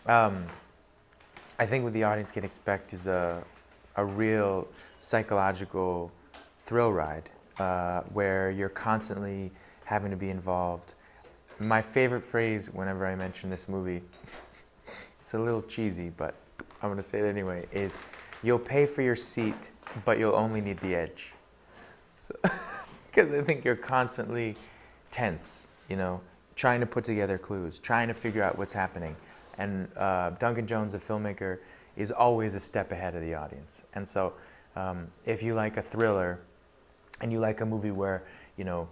Um, I think what the audience can expect is a real psychological thrill ride where you're constantly having to be involved. My favorite phrase whenever I mention this movie, it's a little cheesy, but I'm going to say it anyway, is you'll pay for your seat, but you'll only need the edge. So, because I think you're constantly tense, you know, trying to put together clues, trying to figure out what's happening. And Duncan Jones, the filmmaker, is always a step ahead of the audience. And so if you like a thriller and you like a movie where, you know,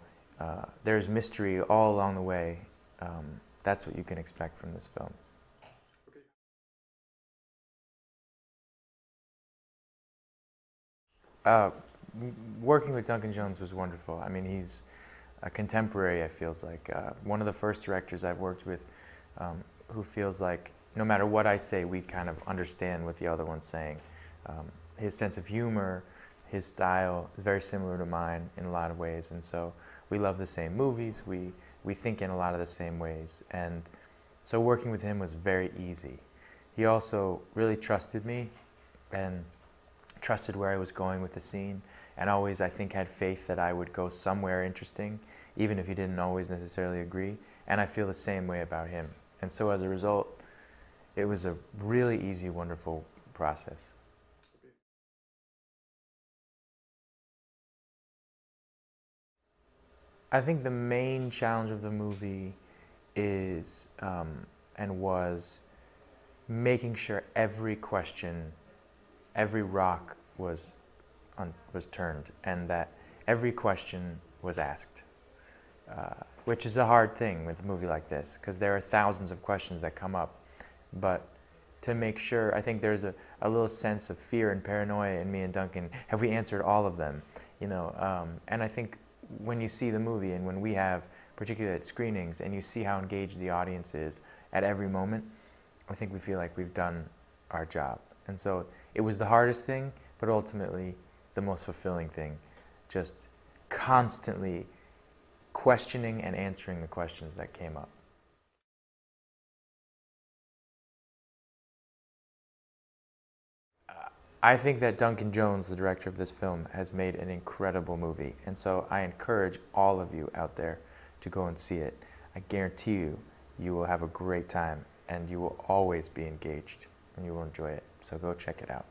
there's mystery all along the way, that's what you can expect from this film. Working with Duncan Jones was wonderful. I mean, he's a contemporary, it feels like. One of the first directors I've worked with who feels like no matter what I say, we kind of understand what the other one's saying. His sense of humor, his style is very similar to mine in a lot of ways, and so we love the same movies, we think in a lot of the same ways, and so working with him was very easy. He also really trusted me and trusted where I was going with the scene, and always, I think, had faith that I would go somewhere interesting, even if he didn't always necessarily agree, and I feel the same way about him. And so as a result, it was a really easy, wonderful process. I think the main challenge of the movie is, and was, making sure every question, every rock was turned, and that every question was asked, which is a hard thing with a movie like this, because there are thousands of questions that come up. But to make sure, I think there's a little sense of fear and paranoia in me and Duncan. Have we answered all of them? You know, and I think when you see the movie and when we have, particularly at screenings, and you see how engaged the audience is at every moment, I think we feel like we've done our job. And so it was the hardest thing, but ultimately the most fulfilling thing. Just constantly questioning and answering the questions that came up. I think that Duncan Jones, the director of this film, has made an incredible movie. And so I encourage all of you out there to go and see it. I guarantee you, you will have a great time and you will always be engaged and you will enjoy it. So go check it out.